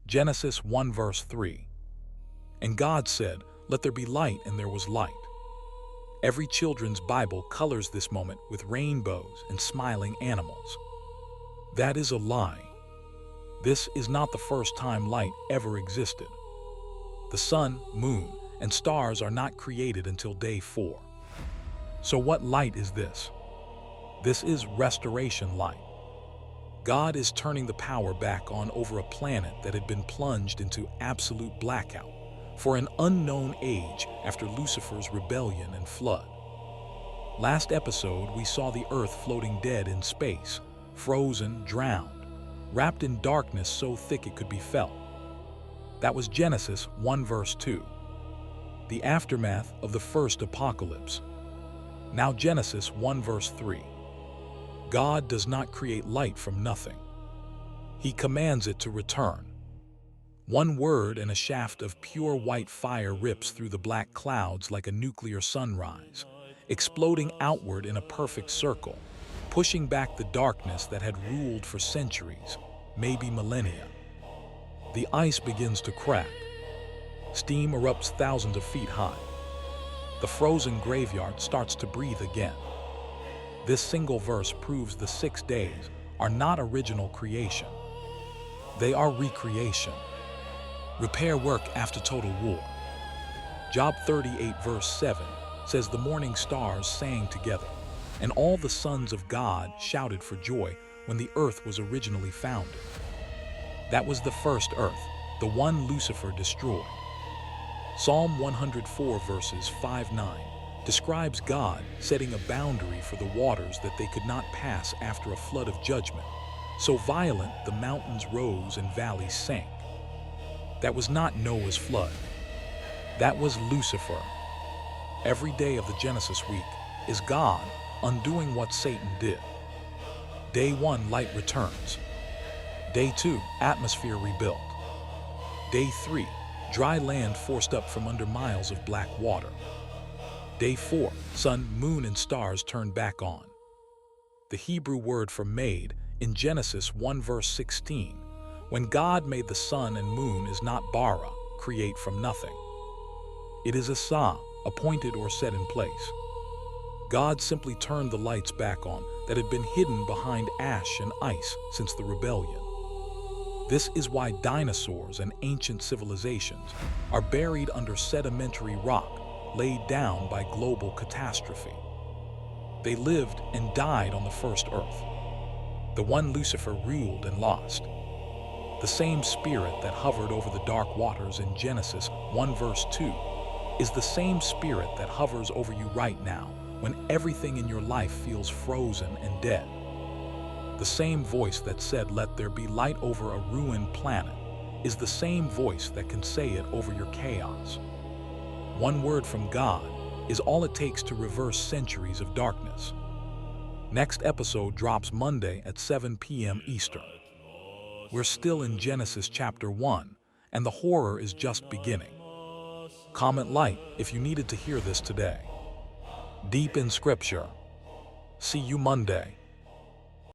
Genesis 1 verse 3. And God said, "Let there be light," and there was light. Every children's Bible colors this moment with rainbows and smiling animals. That is a lie. This is not the first time light ever existed. The sun, moon, and stars are not created until day 4. So what light is this? This is restoration light. God is turning the power back on over a planet that had been plunged into absolute blackout for an unknown age after Lucifer's rebellion and flood. Last episode, we saw the Earth floating dead in space, frozen, drowned, wrapped in darkness so thick it could be felt. That was Genesis 1 verse 2, the aftermath of the first apocalypse. Now Genesis 1 verse 3. God does not create light from nothing. He commands it to return. One word and a shaft of pure white fire rips through the black clouds like a nuclear sunrise, exploding outward in a perfect circle, pushing back the darkness that had ruled for centuries, maybe millennia. The ice begins to crack. Steam erupts thousands of feet high. The frozen graveyard starts to breathe again. This single verse proves the 6 days are not original creation. They are recreation. Repair work after total war. Job 38 verse 7 says the morning stars sang together, and all the sons of God shouted for joy when the earth was originally founded. That was the first earth, the one Lucifer destroyed. Psalm 104 verses 5-9 describes God setting a boundary for the waters that they could not pass after a flood of judgment. So violent, the mountains rose and valleys sank. That was not Noah's flood. That was Lucifer. Every day of the Genesis week is God undoing what Satan did. Day 1, light returns. Day 2, atmosphere rebuilt. Day 3, dry land forced up from under miles of black water. Day 4, sun, moon, and stars turned back on. The Hebrew word for made in Genesis 1 verse 16, when God made the sun and moon, is not bara, create from nothing. It is asa, appointed or set in place. God simply turned the lights back on that had been hidden behind ash and ice since the rebellion. This is why dinosaurs and ancient civilizations are buried under sedimentary rock laid down by global catastrophe. They lived and died on the first earth, the one Lucifer ruled and lost. The same spirit that hovered over the dark waters in Genesis 1 verse 2 is the same spirit that hovers over you right now when everything in your life feels frozen and dead. The same voice that said, "Let there be light," over a ruined planet is the same voice that can say it over your chaos. One word from God is all it takes to reverse centuries of darkness. Next episode drops Monday at 7 p.m. Eastern. We're still in Genesis chapter 1, and the horror is just beginning. Comment like if you needed to hear this today. Deep in Scripture. See you Monday.